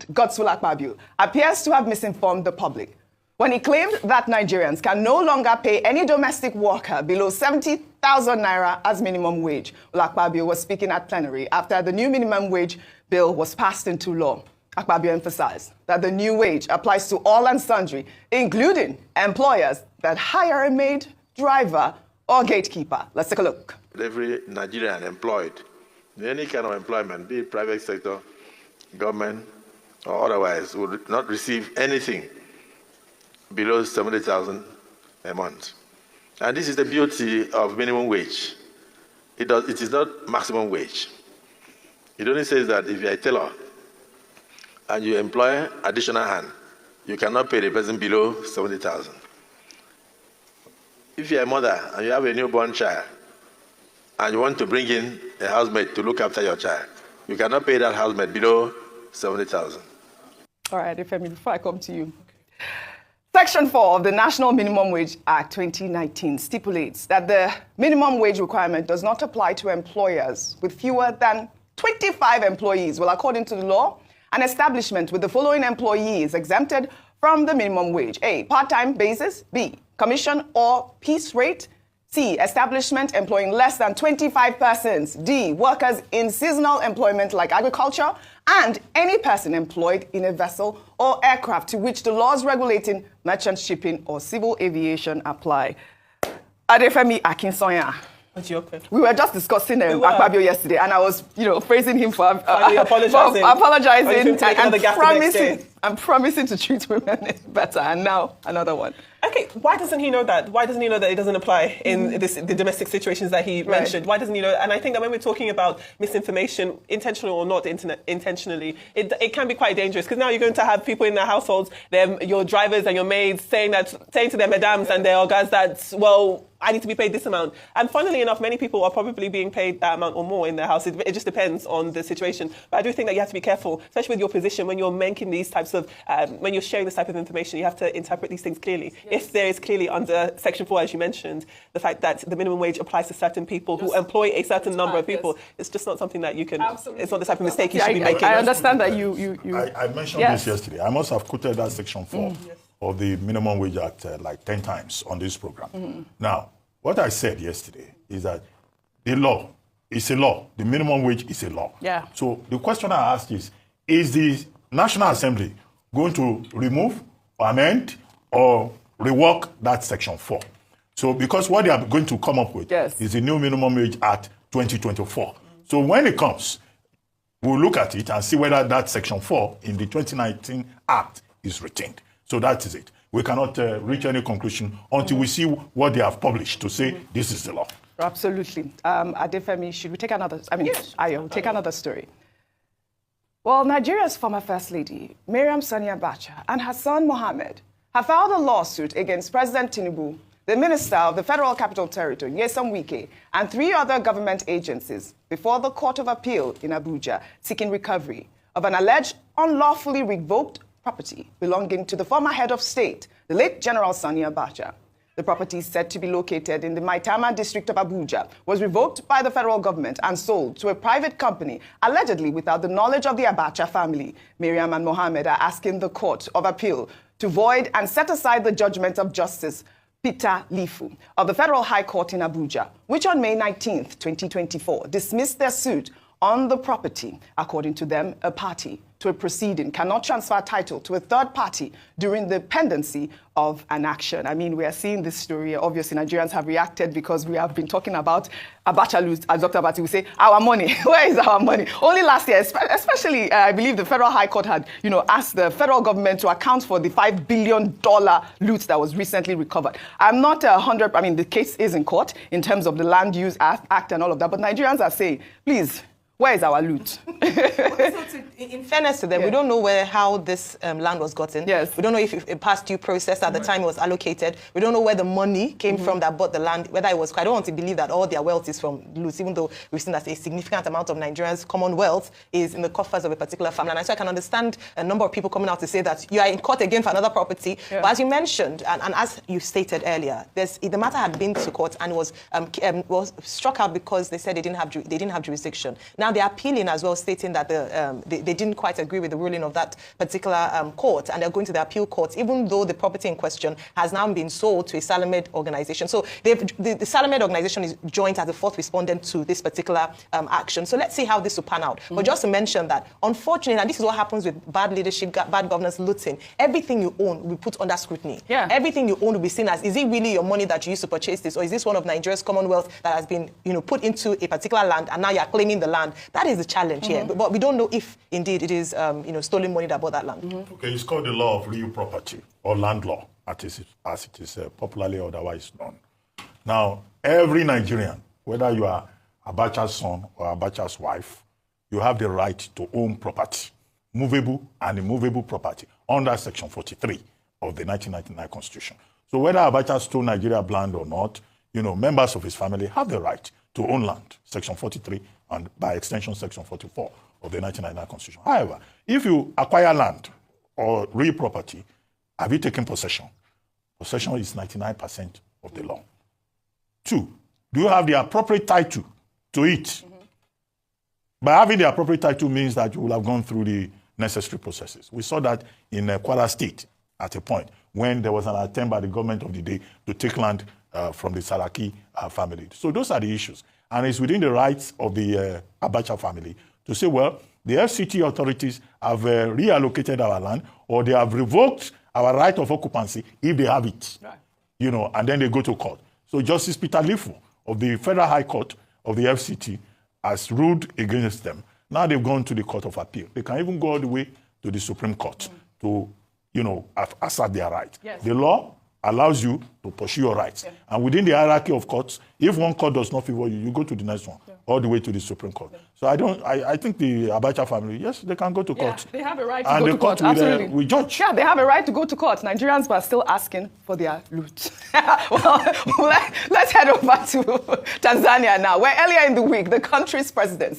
State, Godswill Akpabio, appears to have misinformed the public when he claimed that Nigerians can no longer pay any domestic worker below 70,000 naira as minimum wage. Akpabio was speaking at plenary after the new minimum wage bill was passed into law. Akpabio emphasized that the new wage applies to all and sundry, including employers that hire a maid, driver, or gatekeeper. Let's take a look. Every Nigerian employed in any kind of employment, be it private sector, government, or otherwise, would not receive anything below 70,000 a month. And this is the beauty of minimum wage. It is not maximum wage. It only says that if you're a tailor and you employ additional hand, you cannot pay the person below 70,000. If you're a mother and you have a newborn child and you want to bring in a housemaid to look after your child, you cannot pay that housemaid below 70,000. All right, Ifemi, before I come to you. Section 4 of the National Minimum Wage Act 2019 stipulates that the minimum wage requirement does not apply to employers with fewer than 25 employees. Well, according to the law, an establishment with the following employees exempted from the minimum wage: A, part-time basis; B, commission or piece rate; C, establishment employing less than 25 persons; D, workers in seasonal employment like agriculture; and any person employed in a vessel or aircraft to which the laws regulating merchant shipping or civil aviation apply. Adefemi Akinsoya. We were just discussing Akpabio yesterday, and I was, praising him for apologizing and promising to treat women better. And now another one. Okay, why doesn't he know that? Why doesn't he know that it doesn't apply in the domestic situations that he mentioned? Why doesn't he know? And I think that when we're talking about misinformation, intentional or not intentionally, it can be quite dangerous, because now you're going to have people in their households, your drivers and your maids, saying to their madams and their guys that, well, I need to be paid this amount. And funnily enough, many people are probably being paid that amount or more in their house. It just depends on the situation. But I do think that you have to be careful, especially with your position, when you're making these types of, when you're sharing this type of information, you have to interpret these things clearly. Yes. If there is clearly under Section 4, as you mentioned, the fact that the minimum wage applies to certain people who employ a certain number of people, it's just not something that you can, it's not the type of mistake you should be making. I understand that I mentioned this yesterday. I must have quoted that Section 4 of the Minimum Wage Act like 10 times on this program. Now, what I said yesterday is that the law is a law. The minimum wage is a law. Yeah. So the question I asked is the National Assembly going to remove, amend, or rework that Section 4? So because what they are going to come up with is the new Minimum Wage Act 2024. So when it comes, we'll look at it and see whether that Section 4 in the 2019 Act is retained. So that is it. We cannot reach any conclusion until we see what they have published to say this is the law. Absolutely. Adefemi, should we take another? Ayo, take another story. Well, Nigeria's former First Lady, Mariam Sani Abacha, and her son Mohammed have filed a lawsuit against President Tinubu, the Minister of the Federal Capital Territory, WIKE, and 3 other government agencies before the Court of Appeal in Abuja, seeking recovery of an alleged unlawfully revoked property belonging to the former head of state, the late General Sani Abacha. The property, said to be located in the Maitama district of Abuja, was revoked by the federal government and sold to a private company, allegedly without the knowledge of the Abacha family. Mariam and Mohammed are asking the Court of Appeal to void and set aside the judgment of Justice Peter Lifu of the Federal High Court in Abuja, which on May 19, 2024, dismissed their suit on the property. According to them, a party to a proceeding cannot transfer title to a third party during the pendency of an action. I mean, we are seeing this story. Obviously, Nigerians have reacted because we have been talking about Abacha loot. As Dr. Abati will say, our money. Where is our money? Only last year, especially, I believe the Federal High Court had, asked the federal government to account for the $5 billion loot that was recently recovered. I'm not 100. I mean, the case is in court in terms of the Land Use Act and all of that. But Nigerians are saying, please, where is our loot? In fairness to them, we don't know how this land was gotten. Yes. We don't know if it passed due process at the time it was allocated. We don't know where the money came from that bought the land, whether it was. I don't want to believe that all their wealth is from loot, even though we've seen that a significant amount of Nigerians' common wealth is in the coffers of a particular family. And so I can understand a number of people coming out to say that you are in court again for another property. Yeah. But as you mentioned, and as you stated earlier, the matter had been to court and was struck out because they said they didn't have jurisdiction. Now Now they're appealing as well, stating that they didn't quite agree with the ruling of that particular court, and they're going to the appeal court, even though the property in question has now been sold to a Salamed organization. So the Salamed organization is joined as the fourth respondent to this particular action. So let's see how this will pan out. But just to mention that, unfortunately, and this is what happens with bad leadership, bad governance, looting, everything you own will be put under scrutiny. Yeah. Everything you own will be seen as, is it really your money that you used to purchase this, or is this one of Nigeria's commonwealth that has been, put into a particular land and now you're claiming the land? That is the challenge here. But we don't know if indeed it is, stolen money that bought that land. Okay, it's called the law of real property, or land law, as it is popularly otherwise known. Now, every Nigerian, whether you are Abacha's son or Abacha's wife, you have the right to own property, movable and immovable property, under Section 43 of the 1999 Constitution. So whether Abacha stole Nigeria land or not, members of his family have the right to own land, Section 43, and by extension, Section 44 of the 1999 Constitution. However, if you acquire land or real property, have you taken possession? Possession is 99% of the law. 2, do you have the appropriate title to it? By having the appropriate title means that you will have gone through the necessary processes. We saw that in Kwara State at a point when there was an attempt by the government of the day to take land from the Saraki family. So those are the issues. And it's within the rights of the Abacha family to say, well, the FCT authorities have reallocated our land, or they have revoked our right of occupancy if they have it. Right. And then they go to court. So Justice Peter Lifu of the Federal High Court of the FCT has ruled against them. Now they've gone to the Court of Appeal. They can even go all the way to the Supreme Court to, assert their right. Yes. The law allows you to pursue your rights. Yeah. And within the hierarchy of courts, if one court does not favor you, you go to the next one, all the way to the Supreme Court. Yeah. So I think the Abacha family, yes, they can go to court. They have a right to go to court, absolutely. We judge. Yeah, they have a right to go to court. Nigerians are still asking for their loot. Well, let's head over to Tanzania now, where earlier in the week, the country's president